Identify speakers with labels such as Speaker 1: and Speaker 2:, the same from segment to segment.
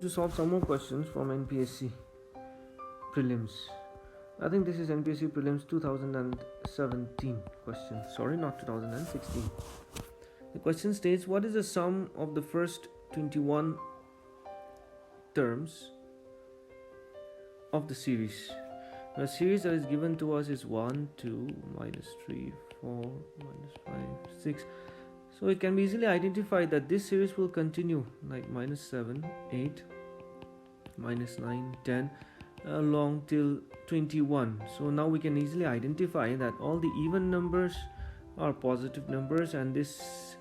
Speaker 1: To solve some more questions from NPSC Prelims. I think this is NPSC Prelims 2017 question. Sorry, not 2016. The question states, what is the sum of the first 21 terms of the series? The series that is given to us is 1, 2, minus 3, 4, minus 5, 6. So it can be easily identified that this series will continue like minus 7, 8, minus 9, 10 along till 21. So now we can easily identify that all the even numbers are positive numbers, and this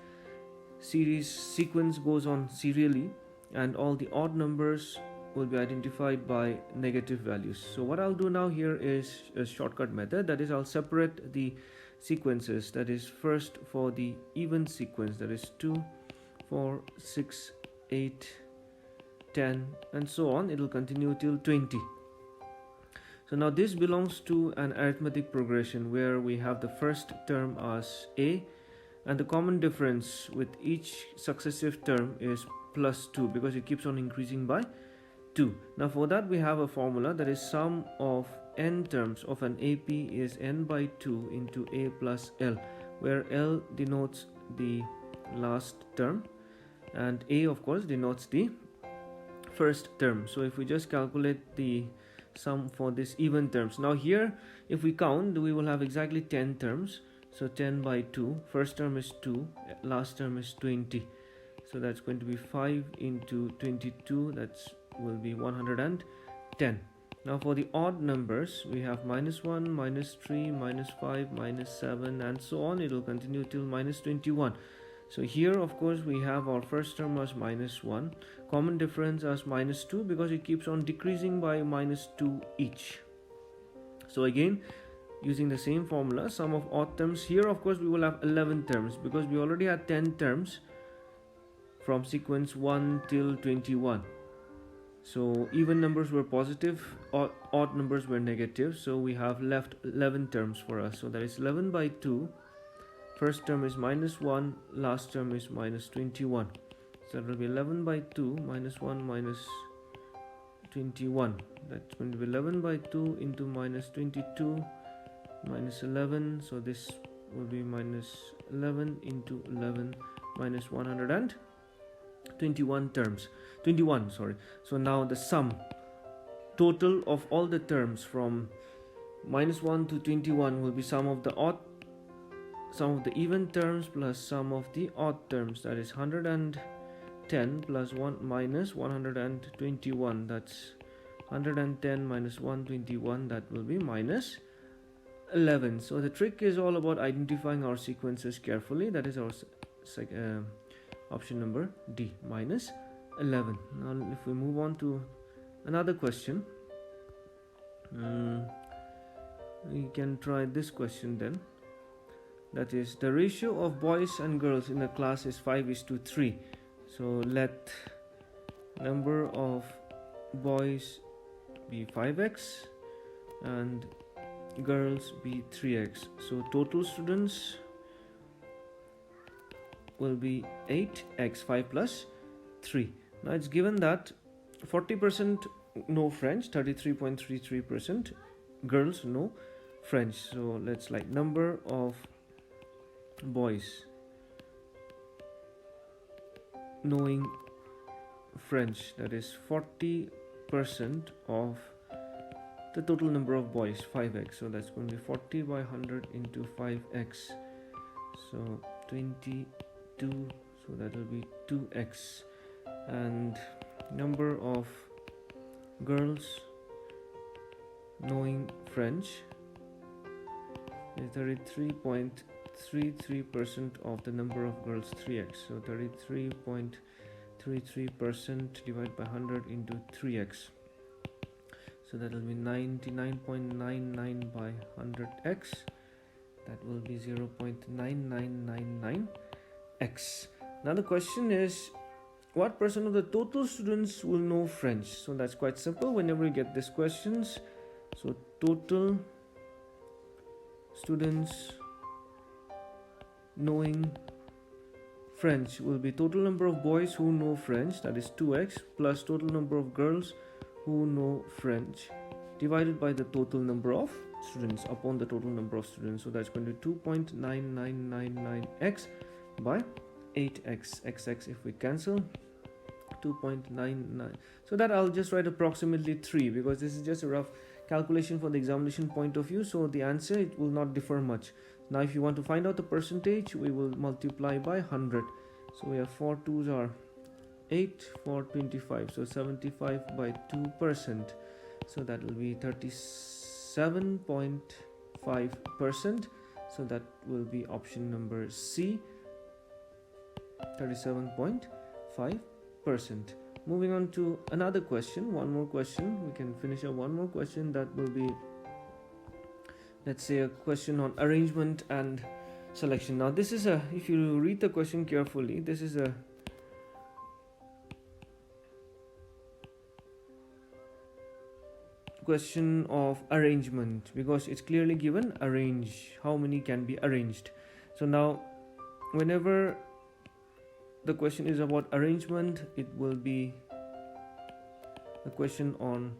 Speaker 1: series sequence goes on serially, and all the odd numbers will be identified by negative values. So what I'll do now here is a shortcut method, that is I'll separate the sequences. That is, first for the even sequence, that is 2, 4, 6, 8, 10 and so on, it will continue till 20. So now this belongs to an arithmetic progression where we have the first term as a, and the common difference with each successive term is plus 2 because it keeps on increasing by 2. Now for that we have a formula, that is sum of n terms of an AP is n by 2 into a plus l, where l denotes the last term and a of course denotes the first term. So if we just calculate the sum for this even terms, now here if we count we will have exactly 10 terms. So 10 by 2, first term is 2, last term is 20, so that's going to be 5 into 22, that's will be 110. Now for the odd numbers we have minus 1, minus 3, minus 5, minus 7 and so on, it will continue till minus 21. So here of course we have our first term as minus 1, common difference as minus 2 because it keeps on decreasing by minus 2 each. So again, using the same formula, sum of odd terms, here of course we will have 11 terms because we already had 10 terms from sequence 1 till 21. So even numbers were positive, odd numbers were negative, so we have left 11 terms for us. So that is 11 by 2, first term is minus 1, last term is minus 21. So that will be 11 by 2 minus 1 minus 21. That's going to be 11 by 2 into minus 22 minus 11. So this will be minus 11 into 11 minus 121 terms. 21, sorry. So now the sum total of all the terms from minus 1 to 21 will be sum of the even terms plus sum of the odd terms, that is 110 plus 1 minus 121, that's 110 minus 121, that will be minus 11. So the trick is all about identifying our sequences carefully, that is our option number D, minus 11. Now if we move on to another question, we can try this question then. That is, the ratio of boys and girls in a class is 5:3. So let number of boys be 5x and girls be 3x. So total students will be 8x, 5 plus 3. Now it's given that 40% know French, 33.33% girls know French. So let's like number of boys knowing French, that is 40% of the total number of boys, 5x. So that's going to be 40 by 100 into 5x, so 22, so that will be 2x. And number of girls knowing French is 33.33% of the number of girls, 3x. So 33.33% divided by 100 into 3x, so that will be 99.99 by 100x, that will be 0.9999x. Now the question is, what percent of the total students will know French? So that's quite simple whenever you get these questions. So total students knowing French will be total number of boys who know French, that is 2x, plus total number of girls who know French divided by the total number of students upon the total number of students. So that's going to be 2.9999x by 8x. xx if we cancel, 2.99. so that I'll just write approximately 3 because this is just a rough calculation for the examination point of view, so the answer, it will not differ much. Now if you want to find out the percentage, we will multiply by 100. So we have 4 2s are 8, 4 25, so 75 by 2%, so that will be 37.5%. so that will be option number C, 37.5%. Moving on to another question, one more question. We can finish up one more question. That will be, let's say, a question on arrangement and selection. Now this is a, if you read the question carefully, this is a question of arrangement because it's clearly given arrange, how many can be arranged. So now whenever the question is about arrangement, it will be a question on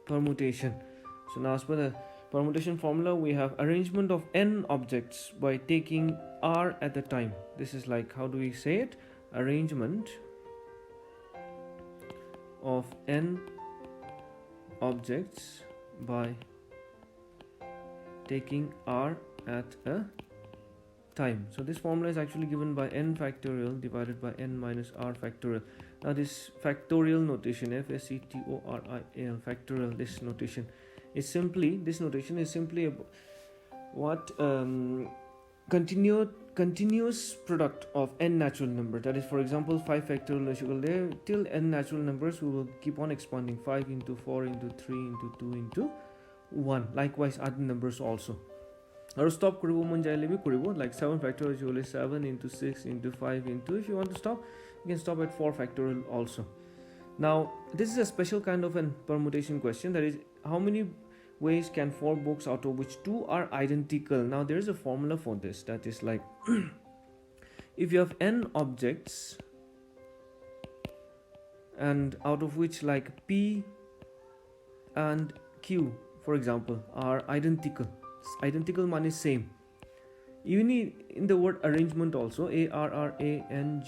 Speaker 1: permutation. So now as per the permutation formula, we have arrangement of n objects by taking r at the time. This is like, how do we say it? Arrangement of n objects by taking r at a time. So this formula is actually given by n factorial divided by n minus r factorial. Now this factorial notation, FACTORIAL factorial, this notation is simply, what continuous product of n natural number. That is, for example, 5 factorial is equal there till n natural numbers. We will keep on expanding 5 into 4 into 3 into 2 into 1. Likewise other numbers also. Or stop like 7 factorial is equal to 7 into 6 into 5 into, if you want to stop, you can stop at 4 factorial also. Now this is a special kind of an permutation question, that is, how many ways can 4 books out of which 2 are identical? Now there is a formula for this, that is like if you have n objects and out of which like P and Q, for example, are identical money same. Even in the word arrangement also, ARRANGEMENT,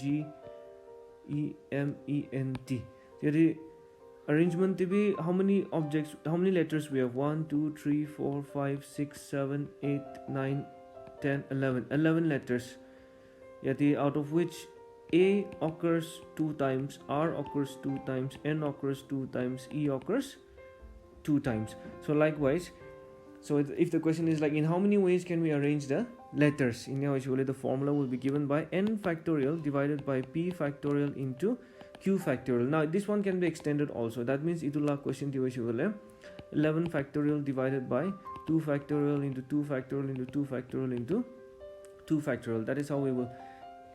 Speaker 1: the arrangement to be how many objects, how many letters we have? 1 2 3 4 5 6 7 8 9 10 11 letters, out of which A occurs 2 times, R occurs 2 times, N occurs 2 times, E occurs 2 times. So likewise, so if the question is like, in how many ways can we arrange the letters, usually the formula will be given by n factorial divided by P factorial into Q factorial. Now this one can be extended also. That means itula question 11 factorial divided by 2 factorial into 2 factorial into 2 factorial into 2 factorial. That is how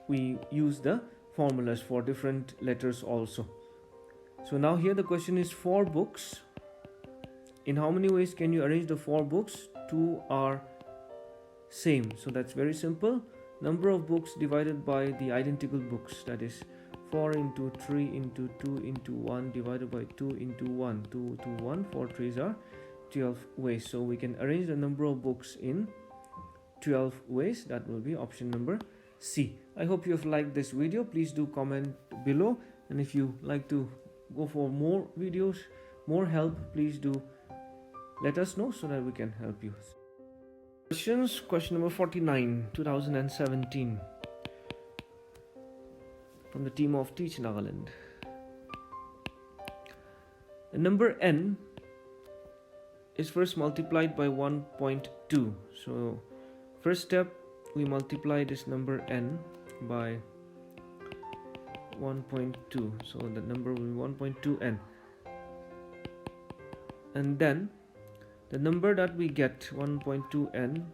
Speaker 1: we use the formulas for different letters also. So now here the question is 4 books. In how many ways can you arrange the 4 books? 2 are same. So that's very simple. Number of books divided by the identical books. That is 4 into 3 into 2 into 1 divided by 2 into 1. 2 to 1. 4 3s are 12 ways. So we can arrange the number of books in 12 ways. That will be option number C. I hope you have liked this video. Please do comment below. And if you like to go for more videos, more help, please do let us know so that we can help you. Questions. Question number 49, 2017, from the team of Teach Nagaland. The number n is first multiplied by 1.2. So first step, we multiply this number n by 1.2. So the number will be 1.2n. And then the number that we get, 1.2n,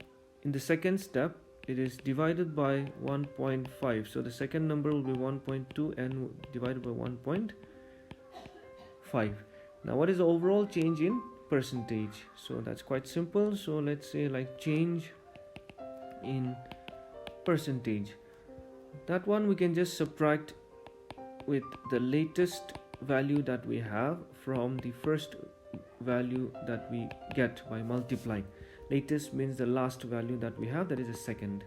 Speaker 1: in the second step, it is divided by 1.5. So the second number will be 1.2n divided by 1.5. Now what is the overall change in percentage? So that's quite simple. So let's say like change in percentage. That one we can just subtract with the latest value that we have from the first value that we get by multiplying. Latest means the last value that we have, that is a second.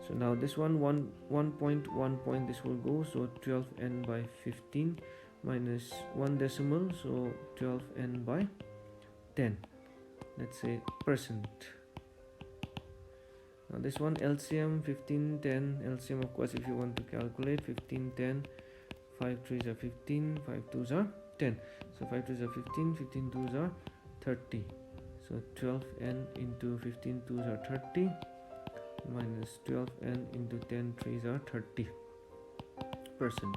Speaker 1: So now this one 1 point, this will go, so 12n by 15 minus 1 decimal, so 12n by 10, let's say percent. Now this one LCM 15 10, LCM of course if you want to calculate 15 10, 5 3s are 15, 5 2s are 10, so 5 2s are 15, 15 2s are 30, so 12n into 15 2s are 30 minus 12n into 10 3s are 30 percent,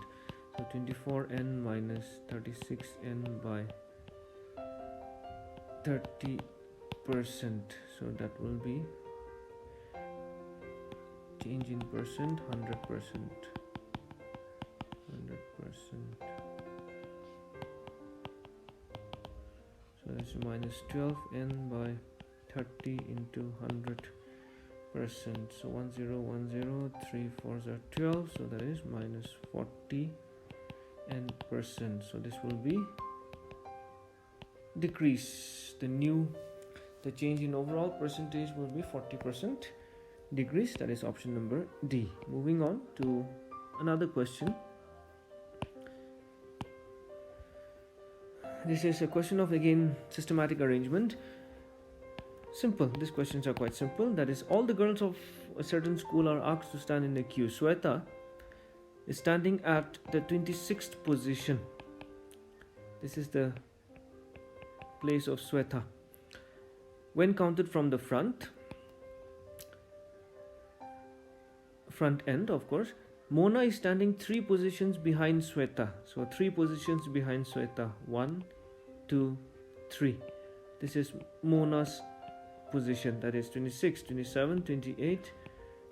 Speaker 1: so 24n minus 36n by 30 percent, so that will be change in percent 100%. So that's minus 12n by 30 into 100%. So 1010, 3 4s are 12, so that is minus 40 n percent. So this will be decrease. The change in overall percentage will be 40% decrease. That is option number D. Moving on to another question. This is a question of again systematic arrangement. Simple. These questions are quite simple. That is, all the girls of a certain school are asked to stand in the queue. Sweta is standing at the 26th position. This is the place of Sweta. When counted from the front end, of course, Mona is standing 3 positions behind Sweta. So 3 positions behind Sweta. 1, 2, 3. This is Mona's position, that is 26, 27, 28,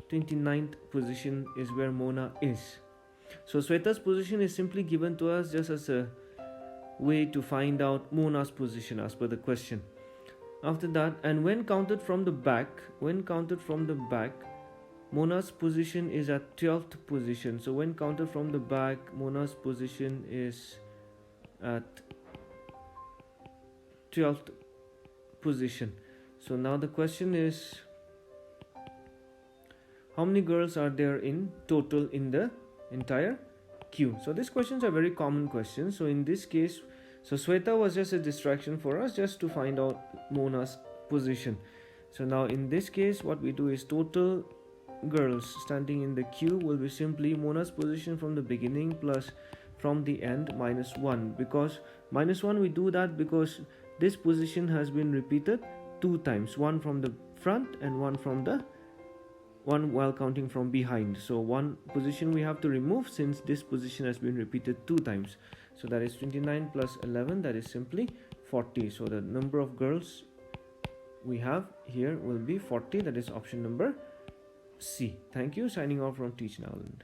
Speaker 1: 29th position is where Mona is. So Sweta's position is simply given to us just as a way to find out Mona's position as per the question. After that, and when counted from the back, Mona's position is at 12th position. So when counted from the back, Mona's position is at 12th position. So now the question is, how many girls are there in total in the entire queue? So these questions are very common questions. So in this case, so Sweta was just a distraction for us just to find out Mona's position. So now in this case, what we do is total girls standing in the queue will be simply Mona's position from the beginning plus from the end minus 1. Because minus 1 we do that because this position has been repeated 2 times, one from the front and one while counting from behind. So one position we have to remove since this position has been repeated 2 times. So that is 29 plus 11, that is simply 40. So the number of girls we have here will be 40, that is option number C. Thank you. Signing off from Teach Nagaland.